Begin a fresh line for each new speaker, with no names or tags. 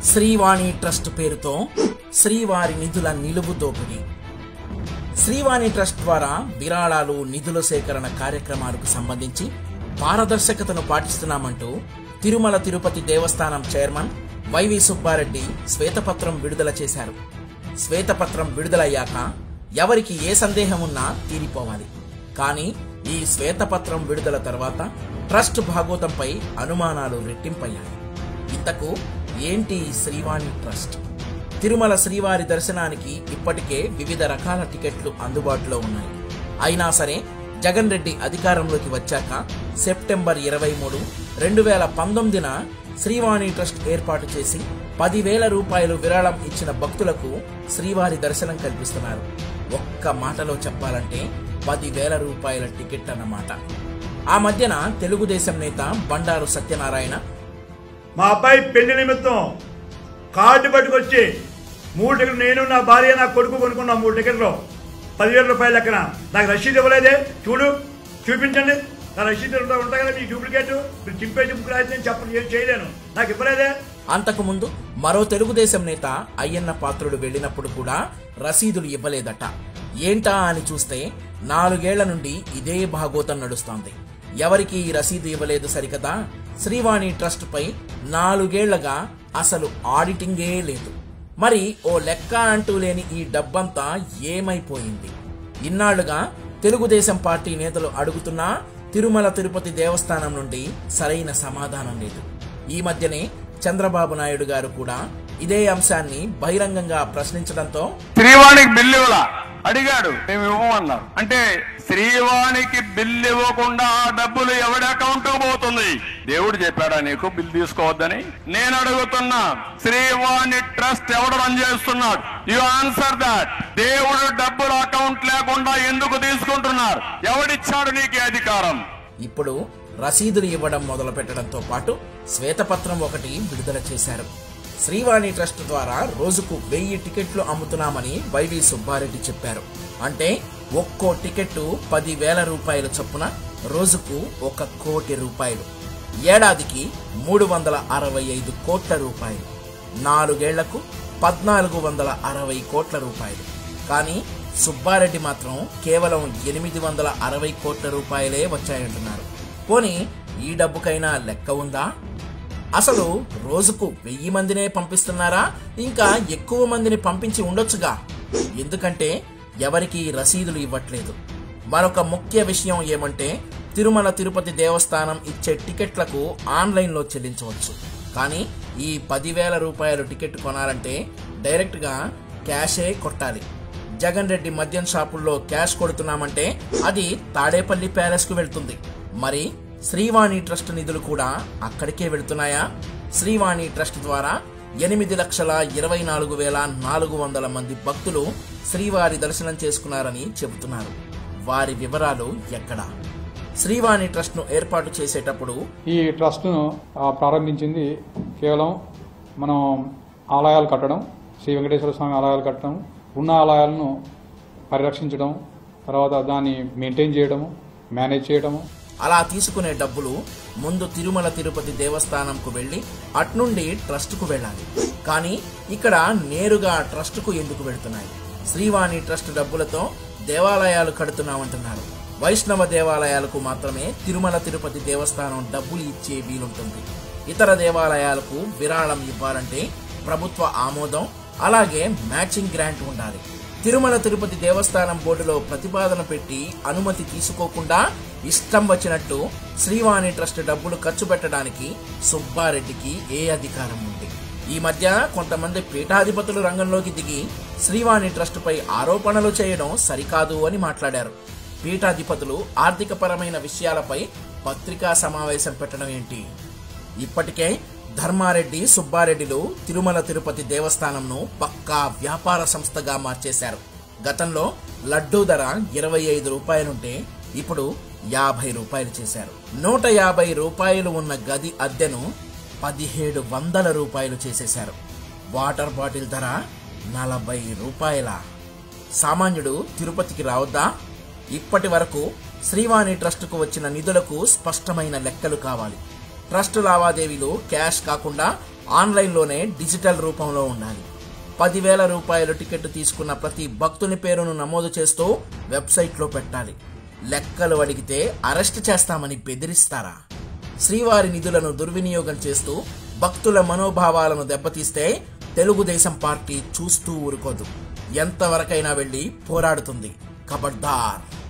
Srivani trust పేరుతో శ్రీవారి నిధుల నిలువు దోపిడీ. శ్రీవాణి ట్రస్ట్ ద్వారా విరాళాలు, నిధుల సేకరణ కార్యక్రమాలకు సంబంధించి పారదర్శకతను పాటిస్తున్నామంటూ తిరుమల తిరుపతి దేవస్థానం చైర్మన్ వైవి సుబ్బారెడ్డి శ్వేతపత్రం విడుదల చేశారు. శ్వేతపత్రం విడుదలయ్యాక ఎవరికి ఏ సందేహం ఉన్నా తీరిపోవాలి. కానీ ఈ శ్వేతపత్రం విడుదల తర్వాత ట్రస్ట్ భాగోతంపై అనుమానాలు రెట్టింపయ్యాయి. ఇంతకు ఏంటి శ్రీవాణి ట్రస్ట్? తిరుమల శ్రీవారి దర్శనానికి ఇప్పటికే వివిధ రకాల టికెట్లు అందుబాటులో ఉన్నాయి. అయినా సరే జగన్ రెడ్డి అధికారంలోకి వచ్చాక సెప్టెంబర్ 23, 2019న శ్రీవాణి ట్రస్ట్ ఏర్పాటు చేసి 10,000 రూపాయలు విరాళం ఇచ్చిన భక్తులకు శ్రీవారి దర్శనం కల్పిస్తున్నారు. ఒక్క మాటలో చెప్పాలంటే 10,000 రూపాయల టికెట్ అన్నమాట. ఆ మధ్యన తెలుగుదేశం నేత బండారు సత్యనారాయణ
మా అబ్బాయి పెళ్లి నిమిత్తం కార్డు పట్టుకొచ్చి 3 టికెట్లు, నేను నా భార్య నా కొడుకు కొనుక్కున్నా 3 టికెట్లు 10,000 రూపాయలు లెక్కన. నాకు రసీదు ఇవ్వలేదే, చూపించండి. నా రసీదు ఉంటాయి కదా, మీ డూప్లికేట్ మీరు చింపేసి బుక్ రాయితే చెప్పండి, చేయలేను, నాకు ఇవ్వలేదే.
అంతకుముందు మరో తెలుగుదేశం నేత అయ్యన్న పాత్రుడు వెళ్లినప్పుడు కూడా రసీదులు ఇవ్వలేదట. ఏంటా అని చూస్తే 4 ఏళ్ల నుండి ఇదే భాగోతం నడుస్తోంది. ఎవరికి ఈ రసీదు ఇవ్వలేదు సరికదా, శ్రీవాణి ట్రస్ట్ పై 4 ఏళ్లగా అసలు ఆడిటింగే లేదు. మరి ఓ లెక్క అంటూ లేని ఈ డబ్బంతా ఏమైపోయింది? ఇన్నాళ్లుగా తెలుగుదేశం పార్టీ నేతలు అడుగుతున్నా తిరుమల తిరుపతి దేవస్థానం నుండి సరైన సమాధానం లేదు. ఈ మధ్యనే చంద్రబాబు నాయుడు గారు కూడా ఇదే అంశాన్ని బహిరంగంగా ప్రశ్నించడంతో
శ్రీవాణికి బిల్లు ఇవ్వాల అడిగాడు, మేము ఇవ్వమన్నారు. అంటే శ్రీవాణికి బిల్లు ఇవ్వకుండా ఆ డబ్బులు ఎవడి అకౌంట్ పోతుంది? దేవుడు చెప్పాడా నీకు బిల్లు తీసుకోవద్దని? నేను అడుగుతున్నా, శ్రీవాణి ట్రస్ట్ ఎవడు రన్ చేస్తున్నాడు? You answer that. దేవుడు డబ్బులు అకౌంట్ లేకుండా ఎందుకు తీసుకుంటున్నారు? ఎవడిచ్చాడు నీకు అధికారం?
ఇప్పుడు రసీదులు ఇవ్వడం మొదలు పెట్టడంతో పాటు శ్వేతపత్రం ఒకటి విడుదల చేశారు. శ్రీవాణి ట్రస్ట్ ద్వారా రోజుకు 1000 టికెట్లు అమ్ముతున్నామని వైవి సుబ్బారెడ్డి చెప్పారు. అంటే ఒక్కో టికెట్టు 10,000 రూపాయల చొప్పున రోజుకు 1 కోటి రూపాయలు, ఏడాదికి 365 కోట్ల రూపాయలు, 4 ఏళ్లకు 1460 కోట్ల రూపాయలు. కానీ సుబ్బారెడ్డి మాత్రం కేవలం 860 కోట్ల రూపాయలే వచ్చాయంటున్నారు. పోనీ ఈ డబ్బుకైనా లెక్క ఉందా? అసలు రోజుకు 1000 మందినే పంపిస్తున్నారా? ఇంకా ఎక్కువ మందిని పంపించి ఉండొచ్చుగా. ఎందుకంటే ఎవరికి రసీదులు ఇవ్వట్లేదు. మరొక ముఖ్య విషయం ఏమంటే తిరుమల తిరుపతి దేవస్థానం ఇచ్చే టికెట్లకు ఆన్లైన్లో చెల్లించవచ్చు. కానీ ఈ 10,000 రూపాయల టికెట్ కొనాలంటే డైరెక్ట్గా క్యాషే కొట్టాలి. జగన్ రెడ్డి మద్యం షాపుల్లో క్యాష్ కొడుతున్నామంటే అది తాడేపల్లి ప్యాలెస్కు వెళ్తుంది. మరి శ్రీవాణి ట్రస్ట్ నిధులు కూడా అక్కడికే వెళుతున్నాయా? శ్రీవాణి ట్రస్ట్ ద్వారా 8,24,400 మంది భక్తులు శ్రీవారి దర్శనం చేసుకున్నారని చెబుతున్నారు. వారి వివరాలు ఎక్కడా? శ్రీవాణి ట్రస్ట్ ను ఏర్పాటు చేసేటప్పుడు
ఈ ట్రస్ట్ ను ప్రారంభించింది కేవలం మనం ఆలయాలు కట్టడం, శ్రీ వెంకటేశ్వర స్వామి ఆలయాలు కట్టడం, ఉన్న ఆలయాలను పరిరక్షించడం, తర్వాత దాన్ని మెయింటైన్ చేయడము, మేనేజ్ చేయడము.
అలా తీసుకునే డబ్బులు ముందు తిరుమల తిరుపతి దేవస్థానంకు వెళ్లి అట్నుండి ట్రస్టుకు వెళ్ళాలి. కానీ ఇక్కడ నేరుగా ట్రస్టుకు ఎందుకు వెళుతున్నాయి? శ్రీవాణి ట్రస్ట్ డబ్బులతో దేవాలయాలు కడుతున్నామంటున్నారు. వైష్ణవ దేవాలయాలకు మాత్రమే తిరుమల తిరుపతి దేవస్థానం డబ్బులు ఇచ్చే వీలుంటుంది. ఇతర దేవాలయాలకు విరాళం ఇవ్వాలంటే ప్రభుత్వ ఆమోదం, అలాగే మ్యాచింగ్ గ్రాంట్ ఉండాలి. తిరుమల తిరుపతి దేవస్థానం బోర్డులో ప్రతిపాదన పెట్టి అనుమతి తీసుకోకుండా ఇష్టం వచ్చినట్టు శ్రీవాణి ట్రస్ట్ డబ్బులు ఖర్చు పెట్టడానికి సుబ్బారెడ్డికి ఏ అధికారం ఉంది? ఈ మధ్య కొంతమంది పీఠాధిపతులు రంగంలోకి దిగి శ్రీవాణి ట్రస్ట్ పై ఆరోపణలు చేయడం సరికాదు అని మాట్లాడారు. పీఠాధిపతులు ఆర్థిక పరమైన విషయాలపై పత్రికా సమావేశం పెట్టడం ఏంటి? ఇప్పటికే ధర్మారెడ్డి, సుబ్బారెడ్డిలు తిరుమల తిరుపతి దేవస్థానంను పక్కా వ్యాపార సంస్థగా మార్చేశారు. గతంలో లడ్డూ ధర 25 రూపాయలుంటే ఇప్పుడు 50 రూపాయలు చేశారు. 150 రూపాయలు ఉన్న గది అద్దెను 1700 రూపాయలు చేసేశారు. వాటర్ బాటిల్ ధర 40 రూపాయల. సామాన్యుడు తిరుపతికి రావద్దా? ఇప్పటి వరకు శ్రీవాణి ట్రస్టుకు వచ్చిన నిధులకు స్పష్టమైన లెక్కలు కావాలి. ట్రస్ట్ లావాదేవీలు క్యాష్ కాకుండా ఆన్లైన్లోనే డిజిటల్ రూపంలో ఉండాలి. 10,000 రూపాయల టికెట్ తీసుకున్న ప్రతి భక్తుని పేరును నమోదు చేస్తూ వెబ్సైట్లో పెట్టాలి. లెక్కలు అడిగితే అరెస్ట్ చేస్తామని బెదిరిస్తారా? శ్రీవారి నిధులను దుర్వినియోగం చేస్తూ భక్తుల మనోభావాలను దెబ్బతీస్తే తెలుగుదేశం పార్టీ చూస్తూ ఊరుకోదు. ఎంతవరకైనా వెళ్లి పోరాడుతుంది. ఖబర్దార్.